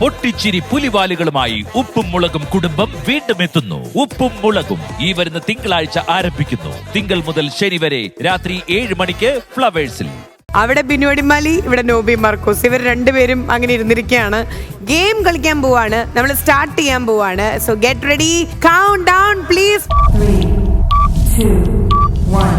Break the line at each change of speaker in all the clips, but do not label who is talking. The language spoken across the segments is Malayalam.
പൊട്ടിച്ചിരി പുലിവാലുകളുമായി ഉപ്പും മുളകും കുടുംബം വീണ്ടും എത്തുന്നു. ഉപ്പും മുളകും ഈ വരുന്ന തിങ്കളാഴ്ച ആരംഭിക്കുന്നു. തിങ്കൾ മുതൽ ശനി വരെ രാത്രി 7 മണിക്ക് ഫ്ലവേഴ്സിൽ.
അവിടെ ബിനുവടിമാലി, ഇവിടെ നോബി മാർക്കോസ്, ഇവർ രണ്ടുപേരും അങ്ങനെ ഇരുന്നിരിക്കുകയാണ്. ഗെയിം കളിക്കാൻ പോവാണ്, നമ്മൾ സ്റ്റാർട്ട് ചെയ്യാൻ പോവാണ്. So get ready, count down please.
3, 2, 1.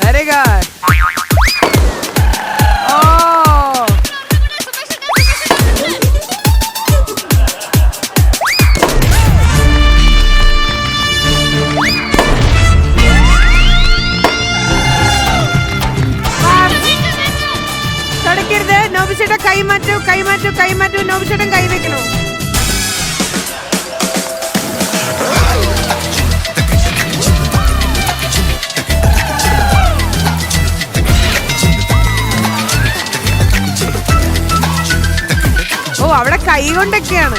Very good. Oh. തടക്കരുത്. നോബിച്ചേട്ടൻ കൈ മാറ്റൂ. നോബിച്ചേട്ടൻ കൈ വെക്കണോ? ഓ, അവിടെ കൈ കൊണ്ടൊക്കെയാണ്.